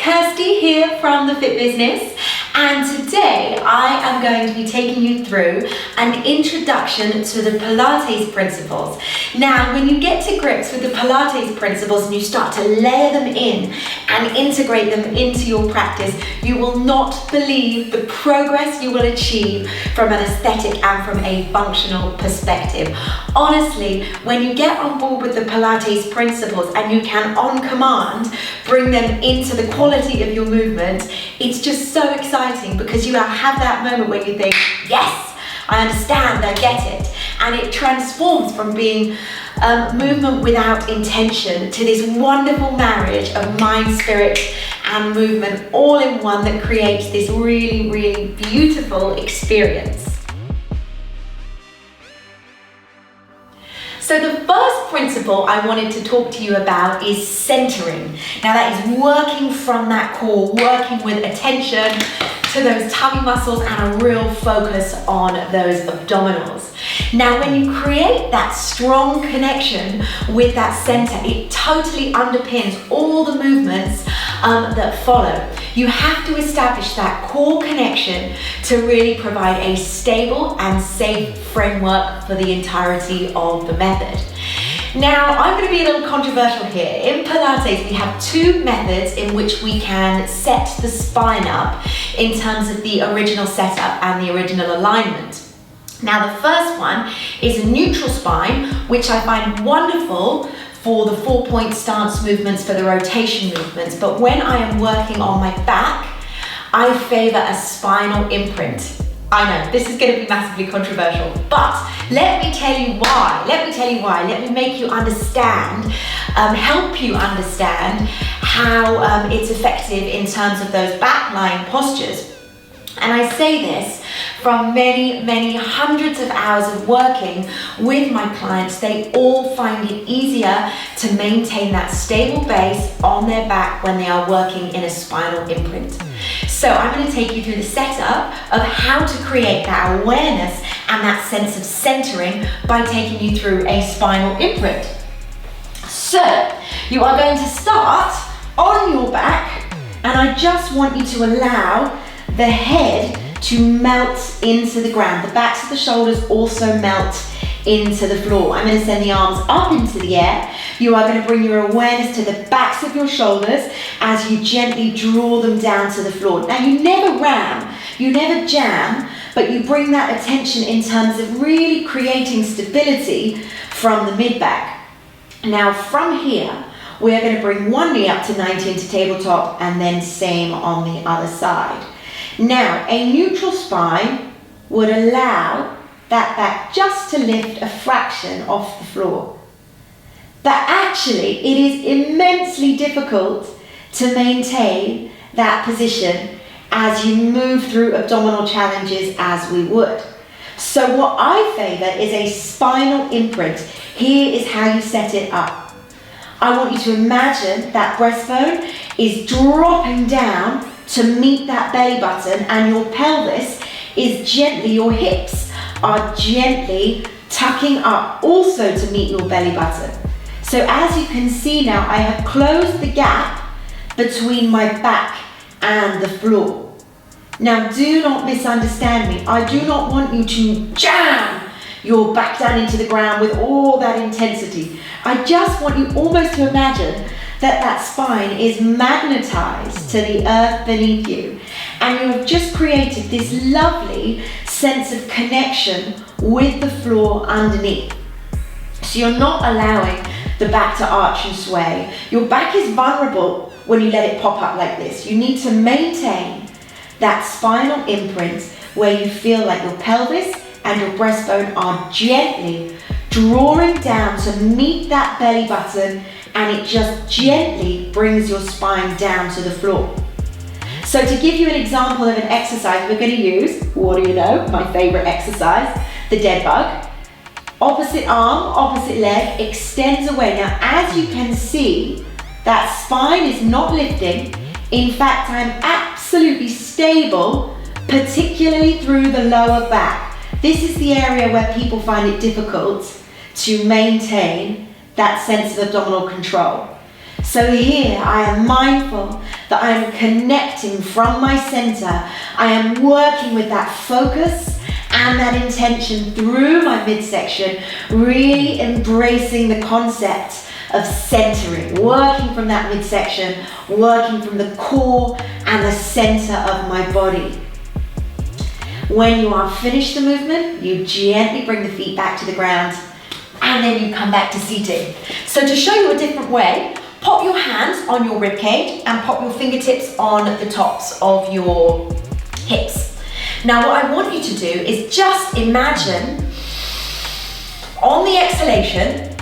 Kirsty here from The Fit Business, and today I am going to be taking you through an introduction to the Pilates principles. Now, when you get to grips with the Pilates principles and you start to layer them in and integrate them into your practice, you will not believe the progress you will achieve from an aesthetic and from a functional perspective. Honestly, when you get on board with the Pilates principles and you can on command bring them into the quality of your movement, it's just so exciting because you have that moment where you think, yes, I understand, I get it. And it transforms from being movement without intention to this wonderful marriage of mind, spirit, and movement all in one that creates this really, really beautiful experience. So the first principle I wanted to talk to you about is centering. Now that is working from that core, working with attention to those tummy muscles and a real focus on those abdominals. Now when you create that strong connection with that center, it totally underpins all the movements that follow. You have to establish that core connection to really provide a stable and safe framework for the entirety of the method. Now, I'm going to be a little controversial here. In Pilates, we have two methods in which we can set the spine up in terms of the original setup and the original alignment. Now, the first one is a neutral spine, which I find wonderful for the 4-point stance movements, for the rotation movements. But when I am working on my back, I favor a spinal imprint. I know, this is going to be massively controversial, but let me tell you why. Let me make you understand, help you understand how it's effective in terms of those back-lying postures. And I say this from many, many hundreds of hours of working with my clients. They all find it easier to maintain that stable base on their back when they are working in a spinal imprint. So I'm going to take you through the setup of how to create that awareness and that sense of centering by taking you through a spinal imprint. So you are going to start on your back, and I just want you to allow the head to melt into the ground. The backs of the shoulders also melt into the floor. I'm going to send the arms up into the air. You are going to bring your awareness to the backs of your shoulders as you gently draw them down to the floor. Now you never ram, you never jam, but you bring that attention in terms of really creating stability from the mid-back. Now from here, we are going to bring one knee up to 90 into tabletop and then same on the other side. Now, a neutral spine would allow that back just to lift a fraction off the floor. But actually, it is immensely difficult to maintain that position as you move through abdominal challenges as we would. So what I favor is a spinal imprint. Here is how you set it up. I want you to imagine that breastbone is dropping down to meet that belly button, and your pelvis is gently, your hips are gently tucking up also to meet your belly button. So as you can see now, I have closed the gap between my back and the floor. Now do not misunderstand me. I do not want you to jam your back down into the ground with all that intensity. I just want you almost to imagine that spine is magnetized to the earth beneath you, and you have just created this lovely sense of connection with the floor underneath. So you're not allowing the back to arch and sway. Your back is vulnerable when you let it pop up like this. You need to maintain that spinal imprint where you feel like your pelvis and your breastbone are gently drawing down to meet that belly button, and it just gently brings your spine down to the floor. So to give you an example of an exercise we're going to use, what do you know, my favorite exercise, the dead bug. Opposite arm, opposite leg, extends away. Now as you can see, that spine is not lifting. In fact, I'm absolutely stable, particularly through the lower back. This is the area where people find it difficult to maintain that sense of abdominal control. So here I am mindful that I am connecting from my center. I am working with that focus and that intention through my midsection, really embracing the concept of centering, working from that midsection, working from the core and the center of my body. When you are finished the movement, you gently bring the feet back to the ground and then you come back to seating. So to show you a different way, pop your hands on your rib cage and pop your fingertips on the tops of your hips. Now what I want you to do is just imagine on the exhalation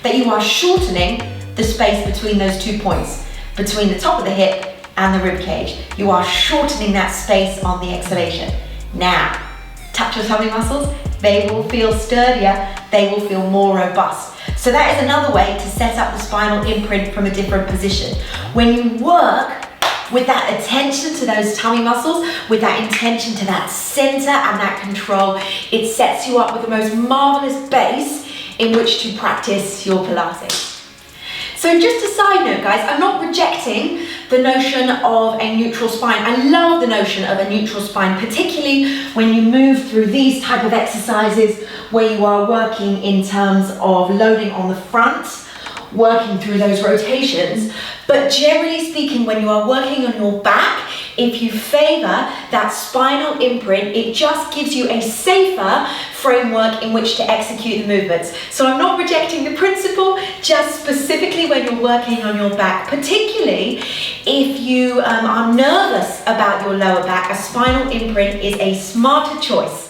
that you are shortening the space between those 2 points, between the top of the hip and the rib cage. You are shortening that space on the exhalation. Now, touch your tummy muscles. They will feel sturdier, they will feel more robust. So that is another way to set up the spinal imprint from a different position. When you work with that attention to those tummy muscles, with that intention to that center and that control, it sets you up with the most marvelous base in which to practice your Pilates. So just a side note, guys, I'm not rejecting the notion of a neutral spine. I love the notion of a neutral spine, particularly when you move through these type of exercises where you are working in terms of loading on the front, working through those rotations. But generally speaking, when you are working on your back, if you favor that spinal imprint, it just gives you a safer framework in which to execute the movements. So I'm not rejecting the principle, just specifically when you're working on your back, particularly if you are nervous about your lower back, a spinal imprint is a smarter choice.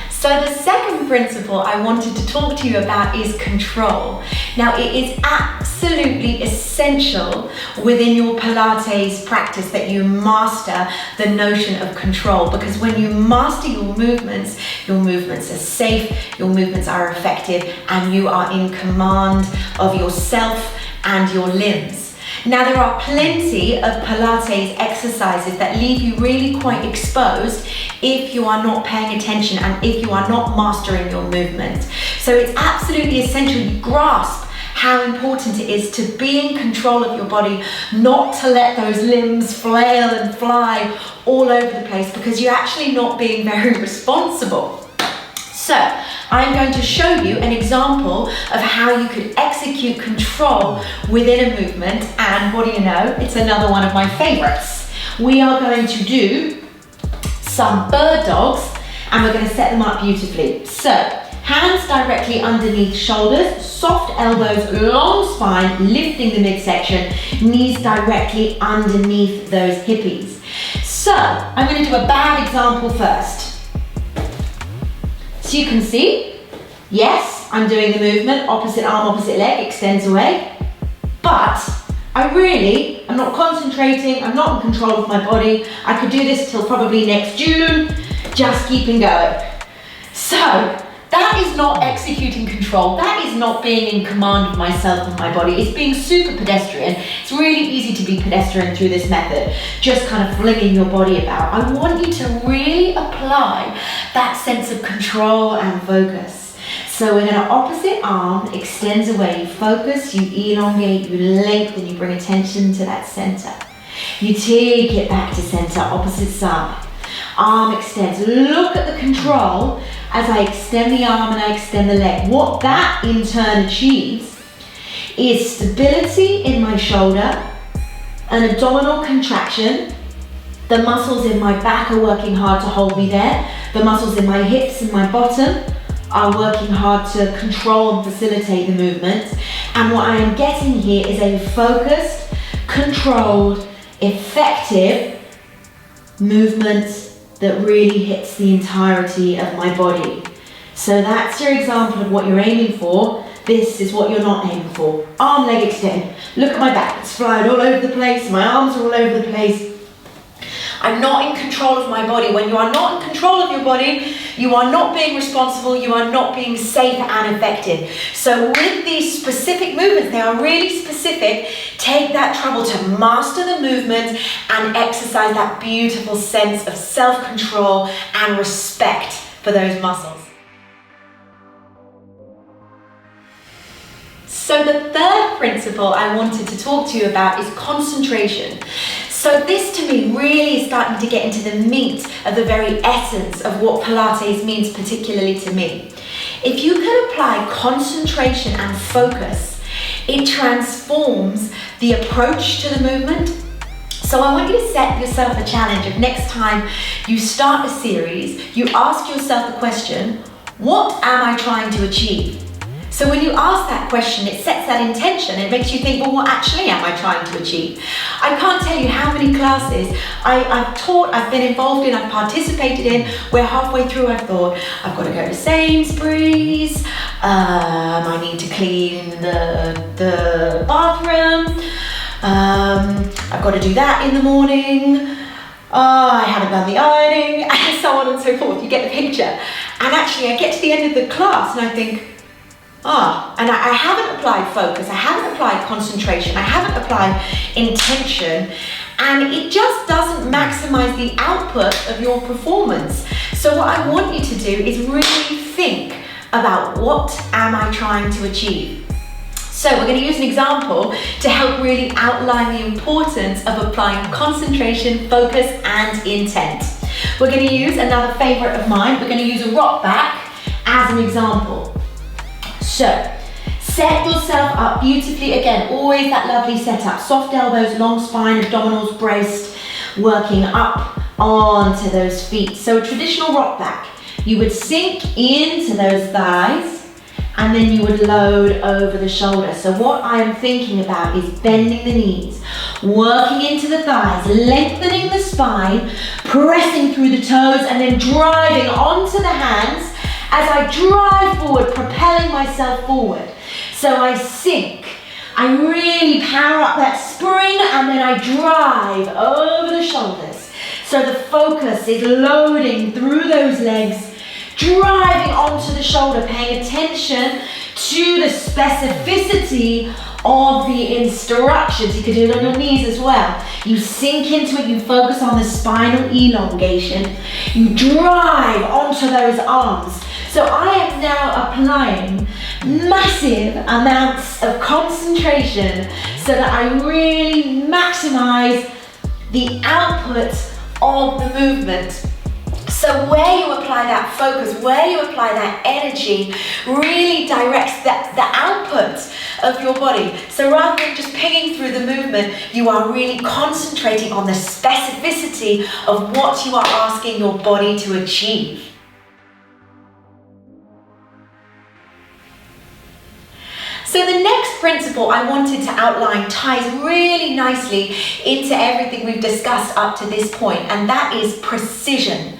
So the second principle I wanted to talk to you about is control. Now it is absolutely essential within your Pilates practice that you master the notion of control, because when you master your movements are safe, your movements are effective, and you are in command of yourself and your limbs. Now there are plenty of Pilates exercises that leave you really quite exposed if you are not paying attention and if you are not mastering your movement. So it's absolutely essential you grasp how important it is to be in control of your body, not to let those limbs flail and fly all over the place, because you're actually not being very responsible. So I'm going to show you an example of how you could execute control within a movement, and what do you know, it's another one of my favorites. We are going to do some bird dogs and we're going to set them up beautifully. So hands directly underneath shoulders, soft elbows, long spine, lifting the midsection, knees directly underneath those hippies. So I'm going to do a bad example first. So you can see, yes, I'm doing the movement, opposite arm, opposite leg, extends away, but I'm not concentrating, I'm not in control of my body. I could do this till probably next June, just keeping going. So that is not executing control, that is not being in command of myself and my body, it's being super pedestrian. It's really easy to be pedestrian through this method, just kind of flinging your body about. I want you to really apply that sense of control and focus. So we're going to opposite arm, extends away, you focus, you elongate, you lengthen, you bring attention to that center. You take it back to center, opposite side. Arm extends, look at the control as I extend the arm and I extend the leg. What that in turn achieves is stability in my shoulder, an abdominal contraction. The muscles in my back are working hard to hold me there. The muscles in my hips and my bottom are working hard to control and facilitate the movement. And what I am getting here is a focused, controlled, effective movement that really hits the entirety of my body. So that's your example of what you're aiming for. This is what you're not aiming for. Arm, leg extend. Look at my back, it's flying all over the place. My arms are all over the place. I'm not in control of my body. When you are not in control of your body, you are not being responsible, you are not being safe and effective. So with these specific movements, they are really specific, take that trouble to master the movement and exercise that beautiful sense of self-control and respect for those muscles. So the third principle I wanted to talk to you about is concentration. So this to me really is starting to get into the meat of the very essence of what Pilates means, particularly to me. If you can apply concentration and focus, it transforms the approach to the movement. So I want you to set yourself a challenge of next time you start a series, you ask yourself the question, what am I trying to achieve? So when you ask that question, it sets that intention. It makes you think, well, what actually am I trying to achieve? I can't tell you how many classes I've taught, I've been involved in, I've participated in, where halfway through I've thought, I've got to go to Sainsbury's, I need to clean the bathroom, I've got to do that in the morning, I haven't done the ironing, and so on and so forth. You get the picture. And actually I get to the end of the class and I think, and I haven't applied focus, I haven't applied concentration, I haven't applied intention, and it just doesn't maximize the output of your performance. So what I want you to do is really think about, what am I trying to achieve? So we're going to use an example to help really outline the importance of applying concentration, focus, and intent. We're going to use another favorite of mine. We're going to use a rock back as an example. So, set yourself up beautifully. Again, always that lovely setup. Soft elbows, long spine, abdominals braced, working up onto those feet. So a traditional rock back. You would sink into those thighs and then you would load over the shoulder. So what I am thinking about is bending the knees, working into the thighs, lengthening the spine, pressing through the toes and then driving onto the hands as I drive forward, propelling myself forward. So I sink, I really power up that spring and then I drive over the shoulders. So the focus is loading through those legs, driving onto the shoulder, paying attention to the specificity of the instructions. You could do it on your knees as well. You sink into it, you focus on the spinal elongation, you drive onto those arms. So I am now applying massive amounts of concentration so that I really maximize the output of the movement. So where you apply that focus, where you apply that energy, really directs the output of your body. So rather than just pinging through the movement, you are really concentrating on the specificity of what you are asking your body to achieve. So the next principle I wanted to outline ties really nicely into everything we've discussed up to this point, and that is precision.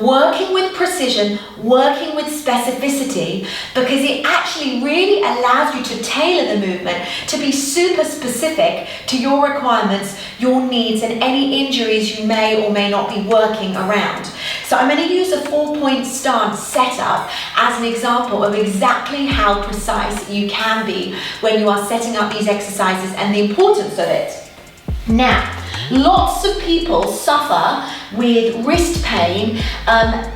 Working with precision, working with specificity, because it actually really allows you to tailor the movement to be super specific to your requirements, your needs, and any injuries you may or may not be working around. So I'm going to use a 4-point stance setup as an example of exactly how precise you can be when you are setting up these exercises and the importance of it. Now, lots of people suffer with wrist pain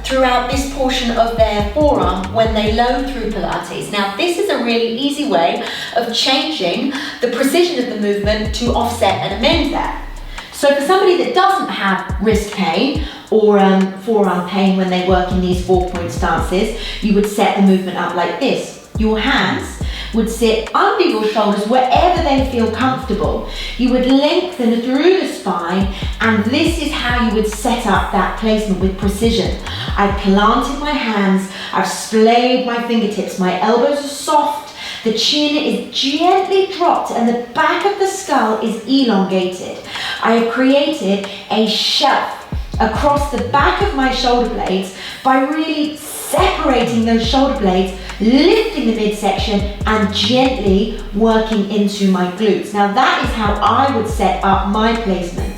throughout this portion of their forearm when they load through Pilates. Now, this is a really easy way of changing the precision of the movement to offset and amend that. So for somebody that doesn't have wrist pain or forearm pain when they work in these 4-point stances, you would set the movement up like this. Your hands would sit under your shoulders wherever they feel comfortable. You would lengthen through the spine, and this is how you would set up that placement with precision. I've planted my hands, I've splayed my fingertips, my elbows are soft, the chin is gently dropped, and the back of the skull is elongated. I have created a shelf across the back of my shoulder blades by really separating those shoulder blades, lifting the midsection and gently working into my glutes. Now that is how I would set up my placement.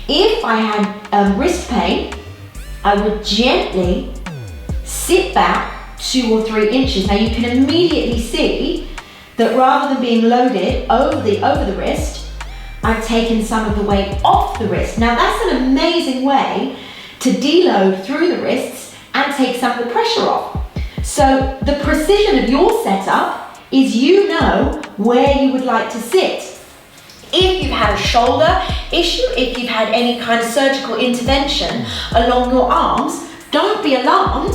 If I had wrist pain, I would gently sit back 2 or 3 inches. Now you can immediately see that rather than being loaded over the wrist, I've taken some of the weight off the wrist. Now that's an amazing way to deload through the wrists and take some of the pressure off. So the precision of your setup is you know where you would like to sit. If you've had a shoulder issue, if you've had any kind of surgical intervention along your arms, don't be alarmed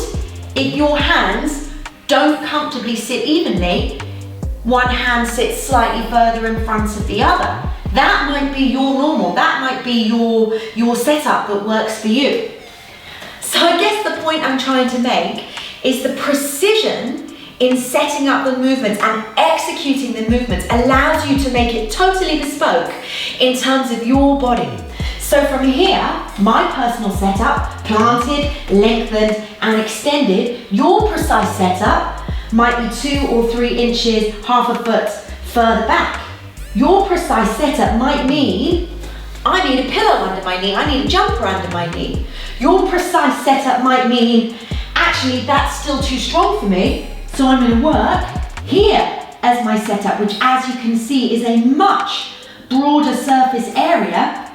if your hands don't comfortably sit evenly. One hand sits slightly further in front of the other. That might be your normal, that might be your setup that works for you. So I guess the point I'm trying to make is the precision in setting up the movements and executing the movements allows you to make it totally bespoke in terms of your body. So from here, my personal setup, planted, lengthened and extended, your precise setup might be 2 or 3 inches, half a foot further back. Your precise setup might mean I need a pillow under my knee, I need a jumper under my knee. Your precise setup might mean actually that's still too strong for me, so I'm going to work here as my setup, which as you can see is a much broader surface area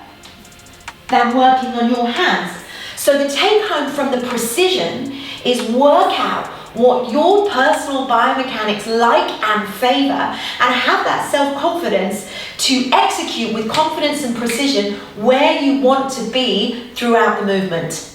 than working on your hands. So the take home from the precision is work out what your personal biomechanics like and favor and have that self-confidence to execute with confidence and precision where you want to be throughout the movement.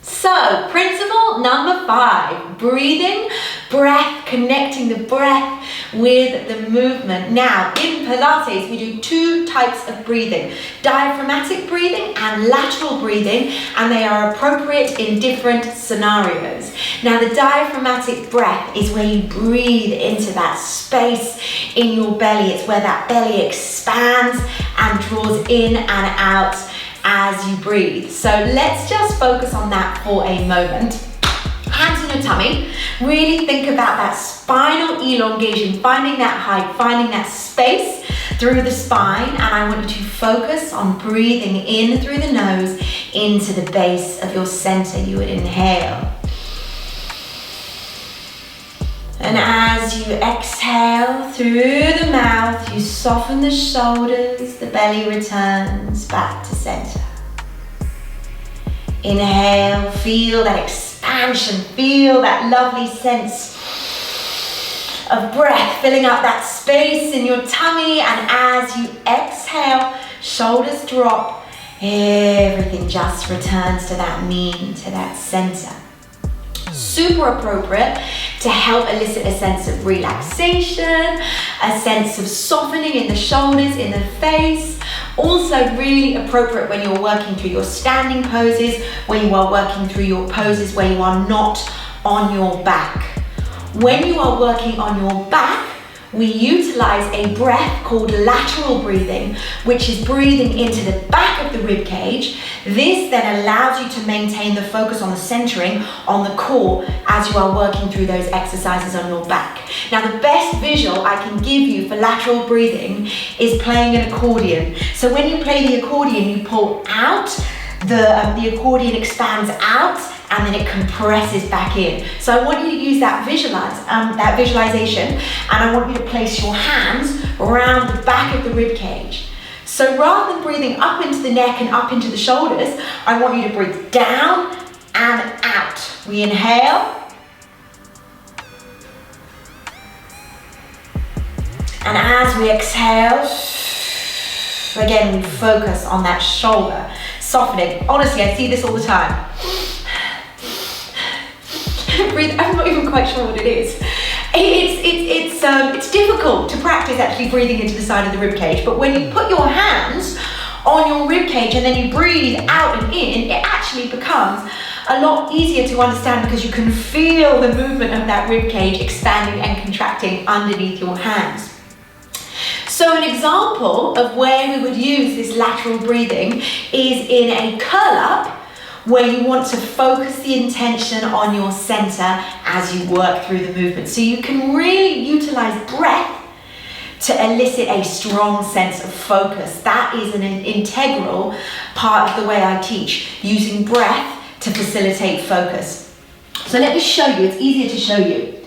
So, principle number 5, breathing, breath, connecting the breath with the movement. Now, in Pilates, we do 2 types of breathing, diaphragmatic breathing and lateral breathing, and they are appropriate in different scenarios. Now, the diaphragmatic breath is where you breathe into that space in your belly. It's where that belly expands and draws in and out as you breathe. So let's just focus on that for a moment. Hands on your tummy. Really think about that spinal elongation, finding that height, finding that space through the spine. And I want you to focus on breathing in through the nose into the base of your center. You would inhale. And as you exhale through the mouth, you soften the shoulders, the belly returns back to center. Inhale, feel that expansion, feel that lovely sense of breath filling up that space in your tummy. And as you exhale, shoulders drop, everything just returns to that mean, to that center. Super appropriate to help elicit a sense of relaxation, a sense of softening in the shoulders, in the face. Also really appropriate when you're working through your standing poses, when you are working through your poses where you are not on your back. When you are working on your back, we utilize a breath called lateral breathing, which is breathing into the back of the rib cage. This then allows you to maintain the focus on the centering, on the core, as you are working through those exercises on your back. Now, the best visual I can give you for lateral breathing is playing an accordion. So when you play the accordion, you pull out, the accordion expands out, and then it compresses back in. So I want you to use that visualization, and I want you to place your hands around the back of the rib cage. So rather than breathing up into the neck and up into the shoulders, I want you to breathe down and out. We inhale. And as we exhale, again, we focus on that shoulder, softening. Honestly, I see this all the time. Breathe, I'm not even quite sure what it is. It's difficult to practice actually breathing into the side of the rib cage, but when you put your hands on your rib cage and then you breathe out and in, it actually becomes a lot easier to understand because you can feel the movement of that rib cage expanding and contracting underneath your hands. So an example of where we would use this lateral breathing is in a curl up, where you want to focus the intention on your center as you work through the movement. So you can really utilize breath to elicit a strong sense of focus. That is an integral part of the way I teach, using breath to facilitate focus. So let me show you, it's easier to show you.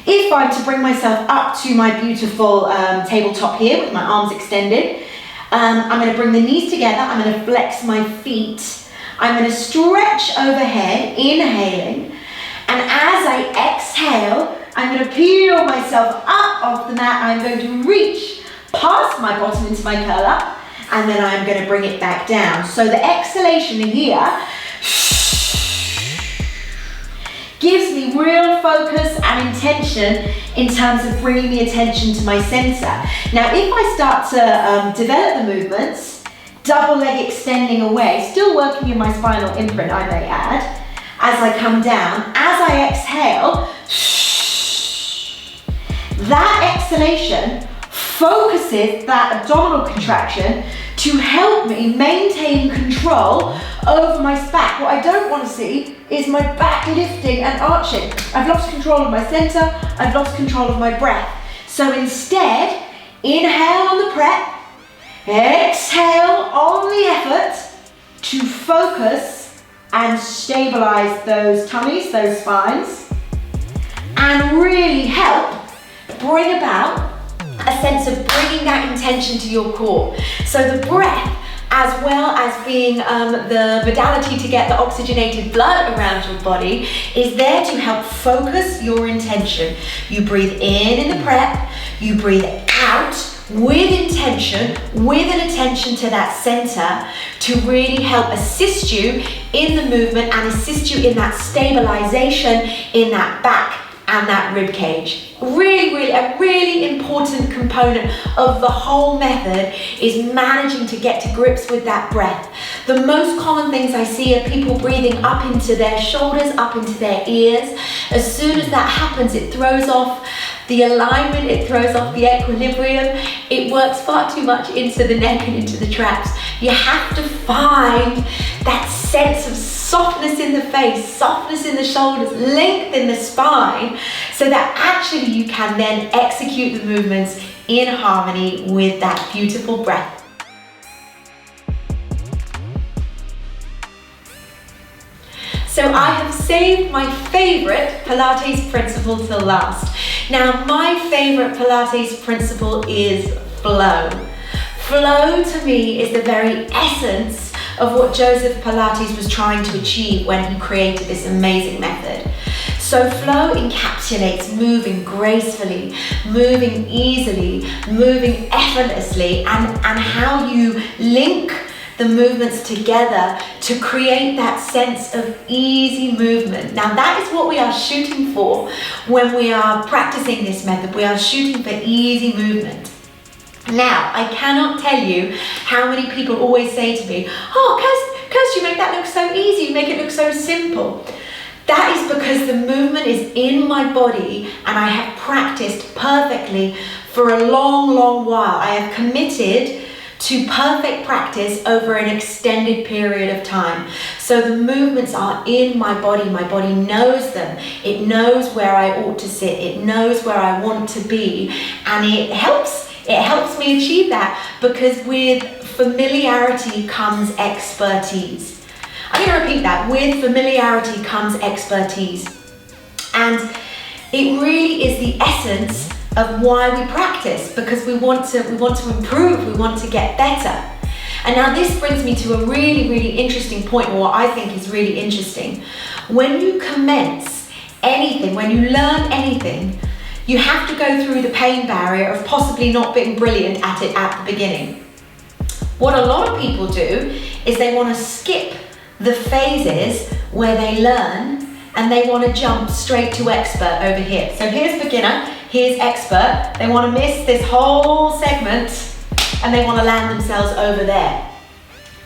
If I'm to bring myself up to my beautiful tabletop here with my arms extended, I'm going to bring the knees together, I'm going to flex my feet. I'm going to stretch overhead, inhaling, and as I exhale, I'm going to peel myself up off the mat. I'm going to reach past my bottom into my curl up, and then I'm going to bring it back down. So the exhalation here gives me real focus and intention in terms of bringing the attention to my center. Now, if I start to develop the movements, double leg extending away, still working in my spinal imprint, I may add, as I come down, as I exhale, that exhalation focuses that abdominal contraction to help me maintain control over my back. What I don't want to see is my back lifting and arching. I've lost control of my center, I've lost control of my breath. So instead, inhale on the prep, exhale on the effort to focus and stabilize those tummies, those spines, and really help bring about a sense of bringing that intention to your core. So the breath, as well as being the modality to get the oxygenated blood around your body, is there to help focus your intention. You breathe in the prep, you breathe out with intention, with an attention to that center, to really help assist you in the movement and assist you in that stabilization in that back and that rib cage. Really, a really important component of the whole method is managing to get to grips with that breath. The most common things I see are people breathing up into their shoulders, up into their ears. As soon as that happens, it throws off the alignment, it throws off the equilibrium. It works far too much into the neck and into the traps. You have to find that sense of softness in the face, softness in the shoulders, length in the spine, so that actually you can then execute the movements in harmony with that beautiful breath. So I have saved my favorite Pilates principle till last. Now, my favorite Pilates principle is flow. Flow to me is the very essence of what Joseph Pilates was trying to achieve when he created this amazing method. So flow encapsulates moving gracefully, moving easily, moving effortlessly, and how you link the movements together to create that sense of easy movement. Now that is what we are shooting for when we are practicing this method. We are shooting for easy movement. Now, I cannot tell you how many people always say to me, oh, Kirst, you make that look so easy, you make it look so simple. That is because the movement is in my body and I have practiced perfectly for a long while. I have committed to perfect practice over an extended period of time. So the movements are in my body knows them. It knows where I ought to sit, it knows where I want to be, and it helps me achieve that, because with familiarity comes expertise. I'm going to repeat that. With familiarity comes expertise. And it really is the essence of why we practice, because we want to improve, we want to get better. And now this brings me to a really interesting point, or what I think is really interesting. When you commence anything, when you learn anything, you have to go through the pain barrier of possibly not being brilliant at it at the beginning. What a lot of people do is they want to skip the phases where they learn and they want to jump straight to expert over here. So here's beginner, here's expert. They want to miss this whole segment and they want to land themselves over there.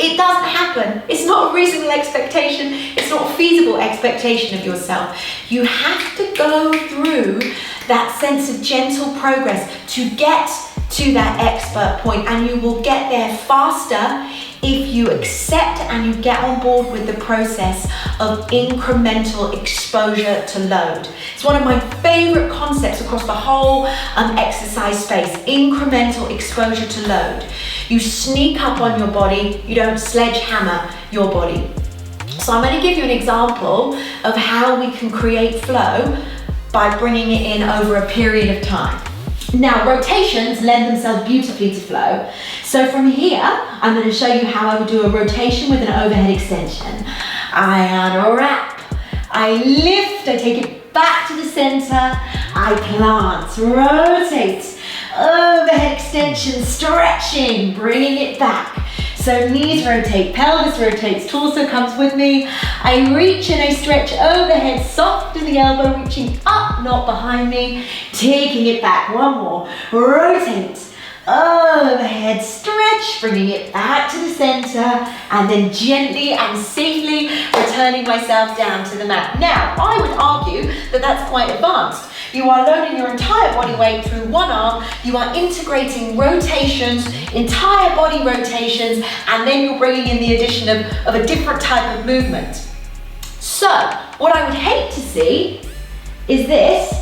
It doesn't happen. It's not a reasonable expectation. It's not a feasible expectation of yourself. You have to go through that sense of gentle progress to get to that expert point, and you will get there faster if you accept and you get on board with the process of incremental exposure to load. It's one of my favorite concepts across the whole exercise space, incremental exposure to load. You sneak up on your body, you don't sledgehammer your body. So I'm going to give you an example of how we can create flow by bringing it in over a period of time. Now, rotations lend themselves beautifully to flow. So from here, I'm going to show you how I would do a rotation with an overhead extension. I unwrap, I lift, I take it back to the center, I plant, rotate, overhead extension, stretching, bringing it back. So knees rotate, pelvis rotates, torso comes with me. I reach and I stretch overhead, soft in the elbow, reaching up, not behind me, taking it back. One more, rotate, overhead, stretch, bringing it back to the center, and then gently and safely returning myself down to the mat. Now, I would argue that that's quite advanced. You are loading your entire body weight through one arm, you are integrating rotations, entire body rotations, and then you're bringing in the addition of a different type of movement. So, what I would hate to see is this,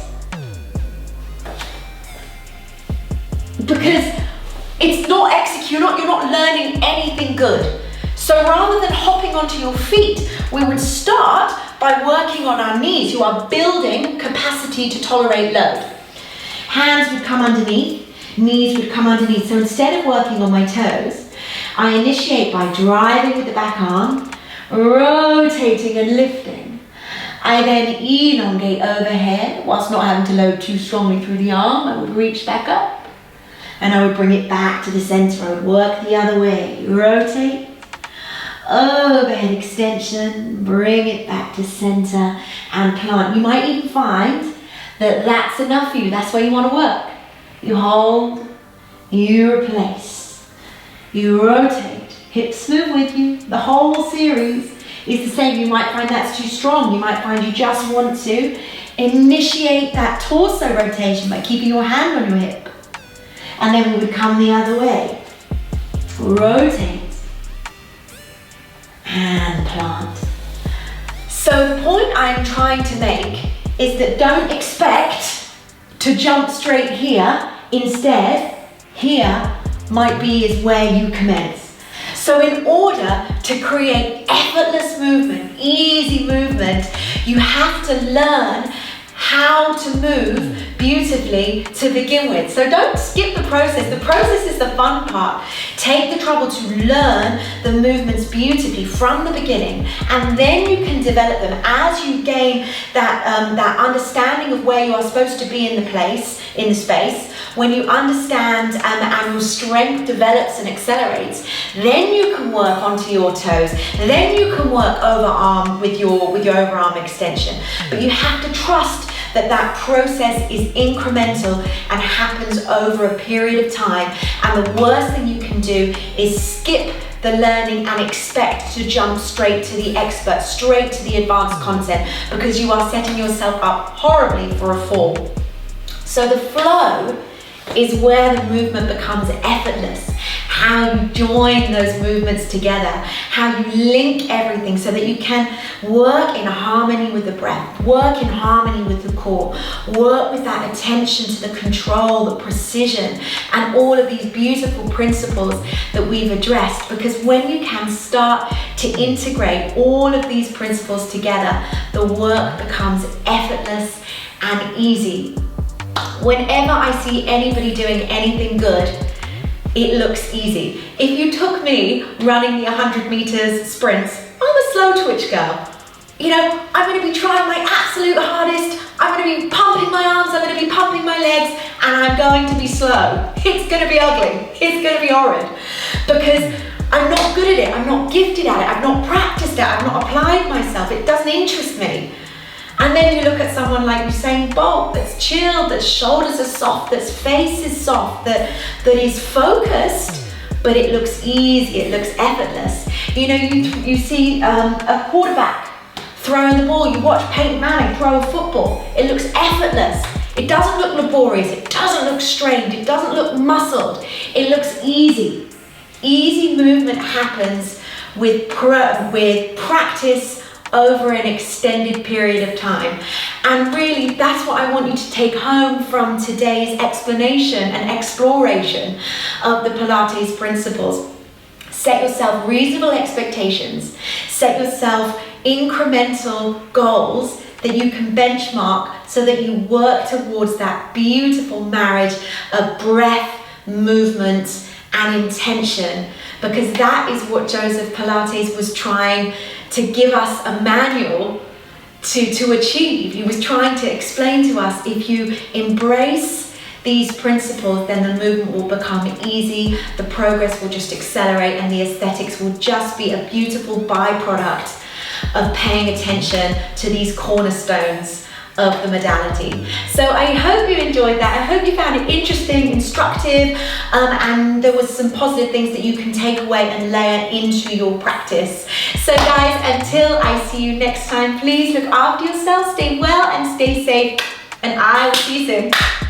because it's not you're not learning anything good. So rather than hopping onto your feet, we would start by working on our knees. You are building capacity to tolerate load. Hands would come underneath, knees would come underneath. So instead of working on my toes, I initiate by driving with the back arm, rotating and lifting. I then elongate overhead whilst not having to load too strongly through the arm. I would reach back up and I would bring it back to the center. I would work the other way, rotate, overhead extension, bring it back to center and plant. You might even find that that's enough for you. That's where you want to work. You hold, you replace, you rotate, hips move with you. The whole series is the same. You might find that's too strong. You might find you just want to initiate that torso rotation by keeping your hand on your hip. And then we would come the other way. Rotate and plant. So the point I'm trying to make is that don't expect to jump straight here. Instead, here might be is where you commence. So in order to create effortless movement, easy movement, you have to learn how to move beautifully to begin with. So don't skip the process. The process is the fun part. Take the trouble to learn the movements beautifully from the beginning, and then you can develop them as you gain that understanding of where you are supposed to be in the place, in the space. When you understand and your strength develops and accelerates, then you can work onto your toes. Then you can work overarm with your overarm extension. But you have to trust that process is incremental and happens over a period of time. And the worst thing you can do is skip the learning and expect to jump straight to the expert, straight to the advanced content, because you are setting yourself up horribly for a fall. So the flow is where the movement becomes effortless. How you join those movements together, how you link everything so that you can work in harmony with the breath, work in harmony with the core, work with that attention to the control, the precision, and all of these beautiful principles that we've addressed. Because when you can start to integrate all of these principles together, the work becomes effortless and easy. Whenever I see anybody doing anything good, it looks easy. If you took me running the 100 meters sprints, I'm a slow twitch girl. You know, I'm going to be trying my absolute hardest. I'm going to be pumping my arms, I'm going to be pumping my legs, and I'm going to be slow. It's going to be ugly. It's going to be horrid. Because I'm not good at it. I'm not gifted at it. I've not practiced it. I've not applied myself. It doesn't interest me. And then you look at someone like Usain Bolt, that's chilled, that shoulders are soft, that face is soft, that is focused, but it looks easy, it looks effortless. You know, you see a quarterback throwing the ball, you watch Peyton Manning throw a football, it looks effortless. It doesn't look laborious, it doesn't look strained, it doesn't look muscled, it looks easy. Easy movement happens with practice over an extended period of time. And really, that's what I want you to take home from today's explanation and exploration of the Pilates principles. Set yourself reasonable expectations. Set yourself incremental goals that you can benchmark so that you work towards that beautiful marriage of breath, movement, and intention. Because that is what Joseph Pilates was trying to give us a manual to achieve. He was trying to explain to us, if you embrace these principles, then the movement will become easy, the progress will just accelerate, and the aesthetics will just be a beautiful byproduct of paying attention to these cornerstones of the modality. So I hope you enjoyed that. I hope you found it interesting, instructive, and there was some positive things that you can take away and layer into your practice. So guys, until I see you next time, please look after yourself, stay well and stay safe, and I will see you soon.